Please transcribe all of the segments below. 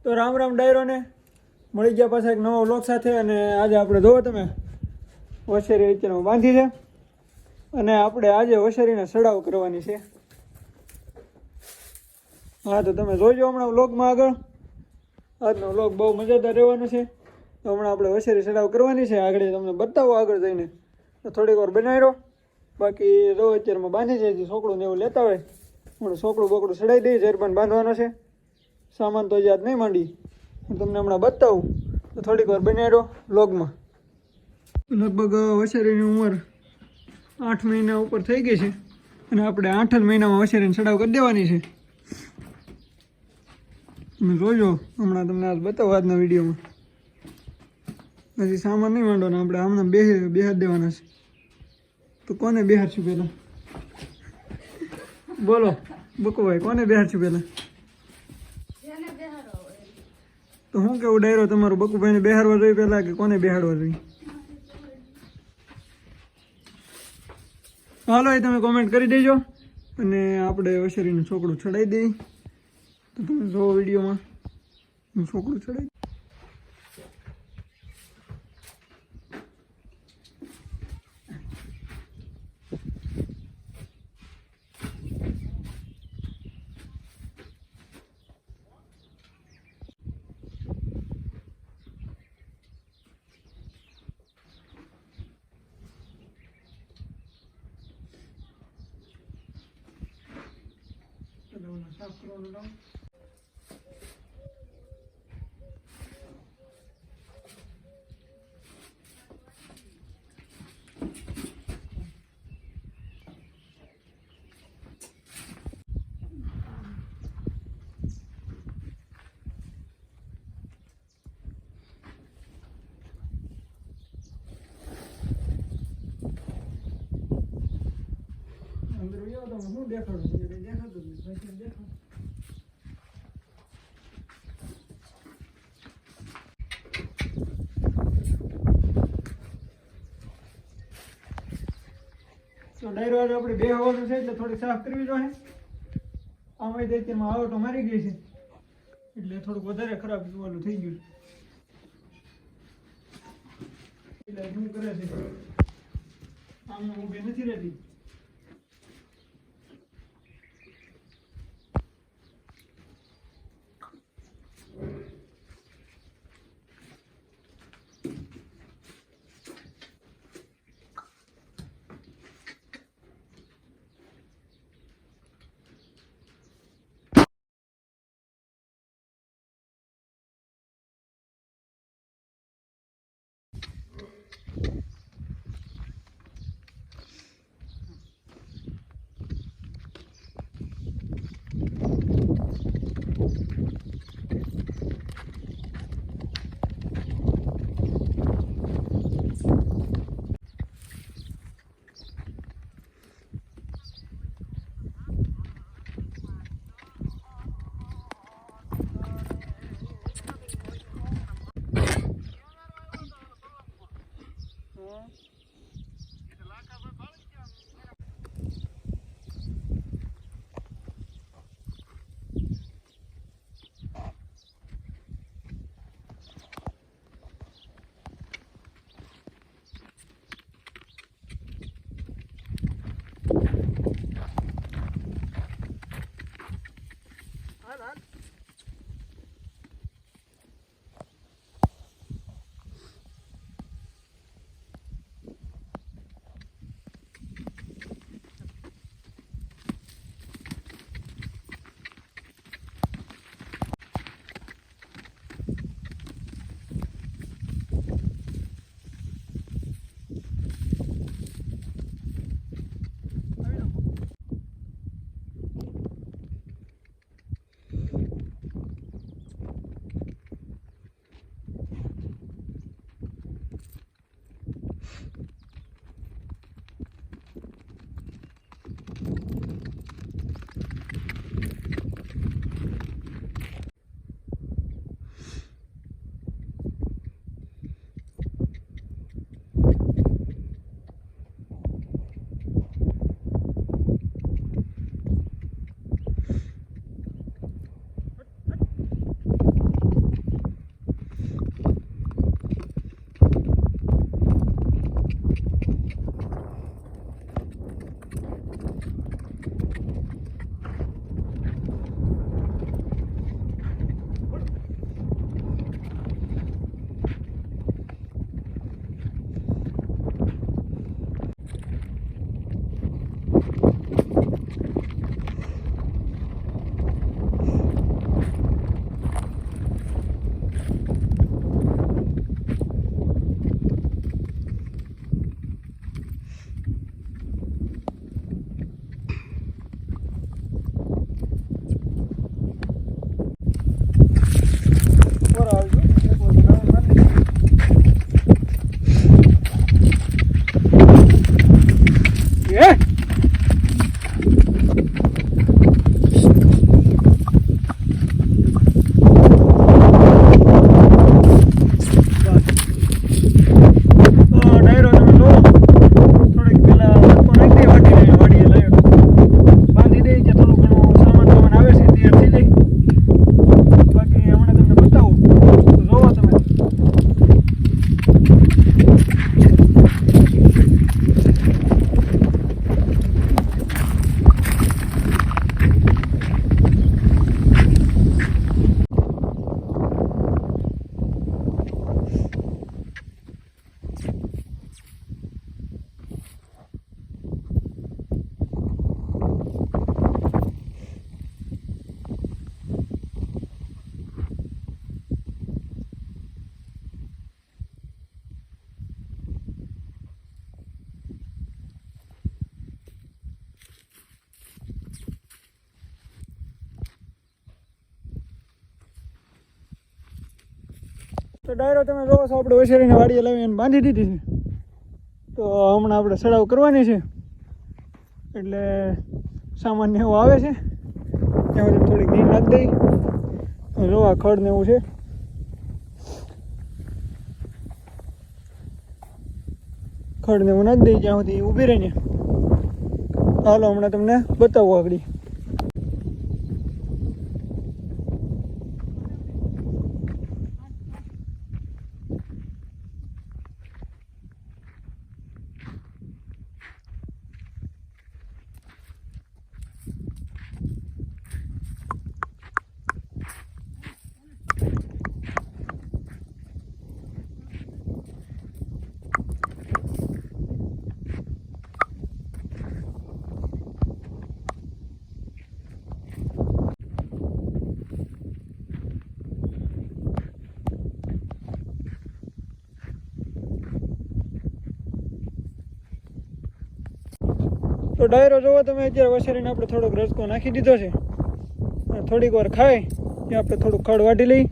તો રામ રામ ડાયરોને મળી ગયા પાછા એક નવો વ્લોગ સાથે. અને આજે આપણે જોવો તમે વસેરી અત્યારે બાંધી છે અને આપણે આજે વસેરીને સડાવ કરવાની છે. હા તો તમે જોજો હમણાં વ્લોગમાં આગળ. આજનો વ્લોગ બહુ મજાદાર રહેવાનો છે. તો હમણાં આપણે વસેરી સડાવ કરવાની છે. આગળ તમને બતાવો આગળ જઈને તો થોડીક વાર બનાવી રહો. બાકી જો અત્યારમાં બાંધી જાય છોકરું ને એવું લેતા હોય હમણાં છોકરું બોકડું સડાઈ દઈ જરબાન બાંધવાનો છે. સામાન તો યાદ નહીં માંડી હું તમને હમણાં બતાવું તો થોડીક વાર બનાવી રહો વ્લોગમાં. લગભગ વસેરીની ઉંમર 8 મહિના ઉપર થઈ ગઈ છે અને આપણે 8 જ મહિનામાં વસેરીને સડાવ કરી દેવાની છે. તમે જોજો હમણાં તમને આજ બતાવો આજના વિડીયોમાં. હજી સામાન નહીં માંડવાનો આપણે આમને બેહાડ દેવાના છે. તો કોને બેહાડશું પહેલાં બોલો બકુભાઈ, કોને બેહાડશું પહેલાં? તો હું કેવું ડાયરો તમારું, બકુભાઈને બેહાડવા જોઈએ પહેલાં કે કોને બેહાડવા જોઈએ? હાલો એ તમે કોમેન્ટ કરી દેજો અને આપણે વસેરીનું છોકરું ચડાવી દઈએ. તો તમે જોવો વિડીયોમાં હું છોકરું ચડાવી. સાફ કરવાનું કામ. અંદર આવ્યો તો હું દેખાડું દેખાતું જ નહીં. દેખાડું તો ડાયરો આજે આપણે બે હવાનું છે એટલે થોડી સાફ કરવી જોઈએ. આમાં તેમાં આવટો મારી ગઈ છે એટલે થોડુંક વધારે ખરાબ ઓલું થઈ ગયું એટલે શું કરે છે આમ ઊભી નથી રહેતી. તો ડાયરો તમે જોવો છો આપણે વસેરીને વાડીએ લાવી અને બાંધી દીધી છે. તો હમણાં આપણે સડાવ કરવાની છે, એટલે સામાન્ય એવું આવે છે ત્યાં સુધી થોડીક ઘી નાખી દઈ. જો આ ખડ ને એવું છે, ખડ ને એવું નાખી દઈ જ્યાં સુધી ઊભી રહીને. હાલો હમણાં તમને બતાવું આગળ. તો ડાયરો જોવો તમે, અત્યારે વસેરીને આપણે થોડોક રસકો નાખી દીધો છે. થોડીક વાર ખાય ત્યાં આપણે થોડુંક ખડ વાટી લઈ.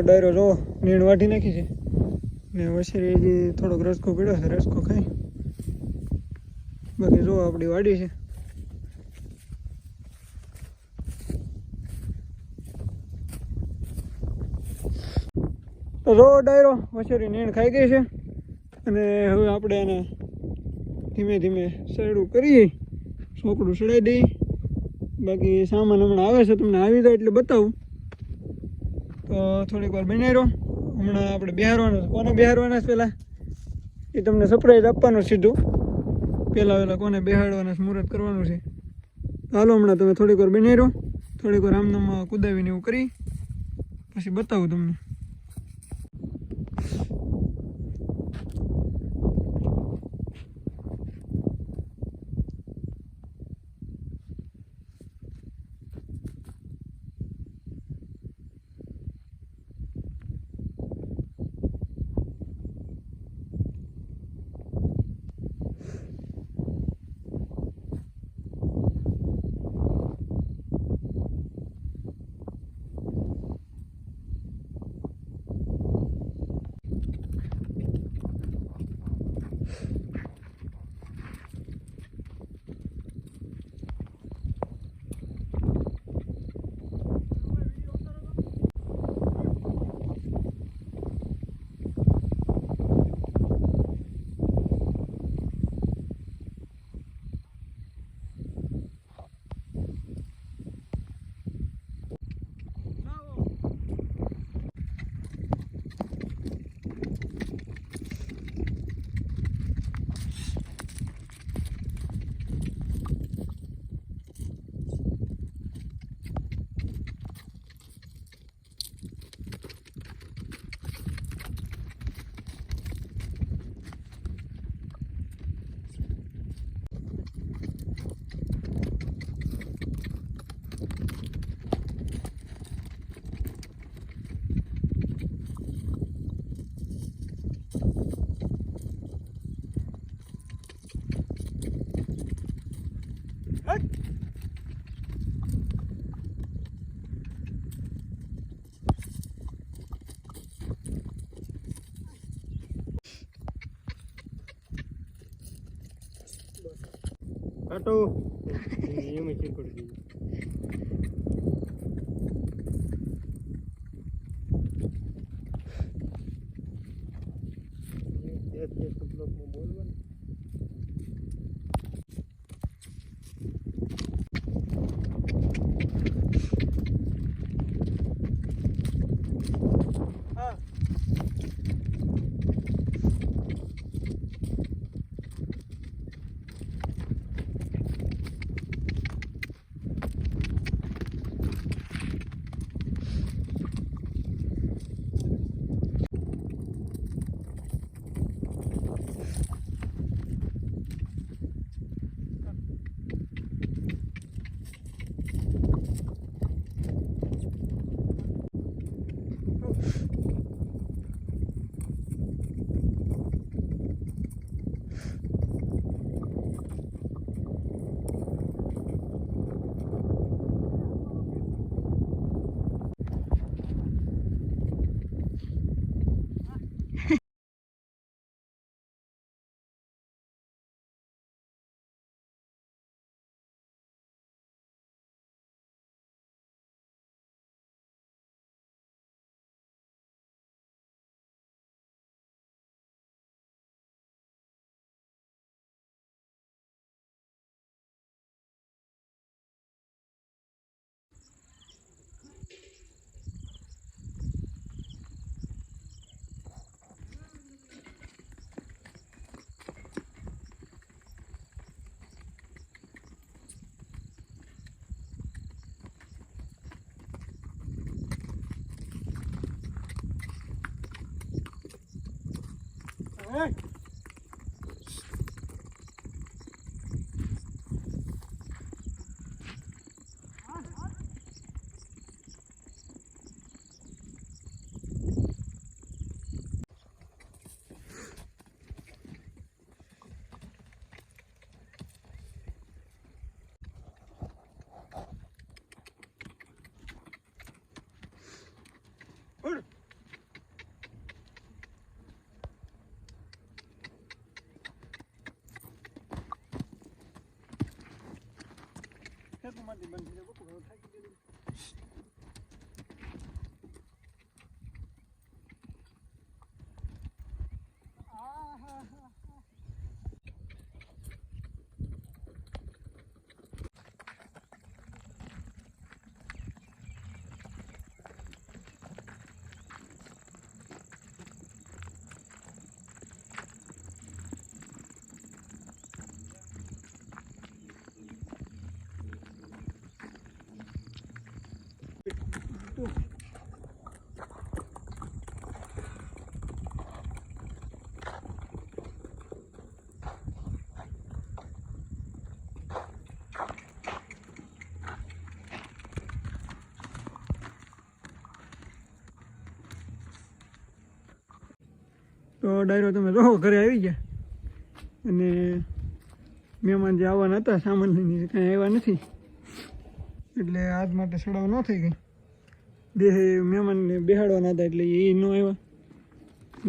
ડાયરો જોવો નીણ વાટી નાખી છે ને વસેરી જે થોડોક રસકો પીડ્યો છે, રસકો ખાઈ. બાકી જોવો આપણી વાડી છે. તો જો ડાયરો વસેરી નીણ ખાઈ ગઈ છે અને હવે આપણે એને ધીમે ધીમે સરડું કરીએ, સોકડું સડાઈ દઈએ. બાકી સામાન હમણાં આવે છે, તમને આવી જાય એટલે બતાવું. તો થોડીક વાર બનાવી રહો. હમણાં આપણે બિહારવાનું છે. કોને બિહારવાના છે પહેલાં એ તમને સરપ્રાઈઝ આપવાનું સીધું. પહેલાં કોને બેહાડવાના મુહૂર્ત કરવાનું છે. હાલો હમણાં તમે થોડીક વાર બનાવી રહો. થોડીક વાર આમનામાં કુદાવીને એવું કરી પછી બતાવું તમને. કાટો એમ ચેક કરી દીધું. કલાકમાંથી બંધ થઈ જાય બકુ હવે થાકી ગયેલું. તો ડાયરો તમે જો ઘરે આવી ગયા અને મહેમાન જે આવવાના હતા સામાન લઈને કાંઈ આવ્યા નથી એટલે આજ માટે સડાવ ન થઈ ગઈ. મહેમાનને બેહાડવાના હતા એટલે એ ન આવ્યા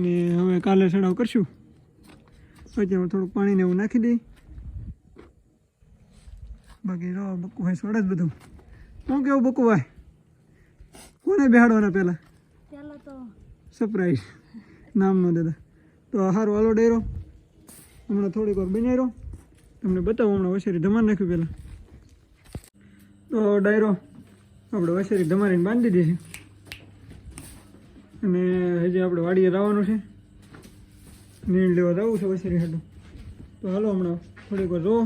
ને હવે કાલે સડાવ કરશું. પછી થોડુંક પાણીને એવું નાખી દઈ. બાકી જો બકુભાઈ સોડે જ બધું. શું કેવું બકુભાઈ? કોને બેહાડવાના પહેલાં? તો સરપ્રાઈઝ નામ ન દેતા. તો સારું હાલો ડાયરો હમણાં થોડીક વાર બનાવી રહ્યો તમને બતાવું. હમણાં વસેરી ધમાર નાખ્યું પહેલાં. તો ડાયરો આપણે વસેરી ધમારીને બાંધી દીધી છે અને હજી આપણે વાડીએ જવાનું છે. નીણ લેવા જવું છે વસેરી હાટું. તો હાલો હમણાં થોડીક વાર જોવો.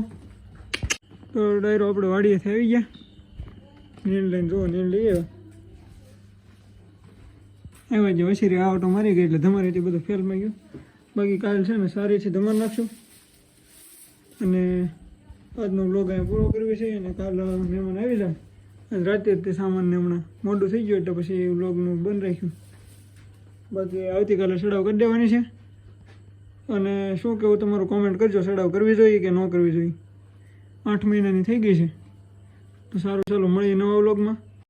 તો ડાયરો આપણે વાડીએથી આવી ગયા. નીણ લઈને જોવો, નીણ લઈ આવ્યા જે વસેરી આ ઓટો મારી ગઈ એટલે ધમારીથી બધું ફેલમાં ગયું. બાકી કાલ છે ને સારીથી ધમાર નાખશું અને આજનો બ્લોગ અહીંયા પૂરો કરવી છે. અને કાલ મહેમાન આવી જાય અને રાતે જ તે સામાનને હમણાં મોડું થઈ ગયું એટલે પછી બ્લોગનું બંધ રાખ્યું. બાકી આવતીકાલે સડાવ કરી દેવાની છે. અને શું કહેવું તમારું કોમેન્ટ કરજો, સડાવ કરવી જોઈએ કે ન કરવી જોઈએ. 8 મહિનાની થઈ ગઈ છે. તો સારું ચાલો મળીએ નવા બ્લોગમાં.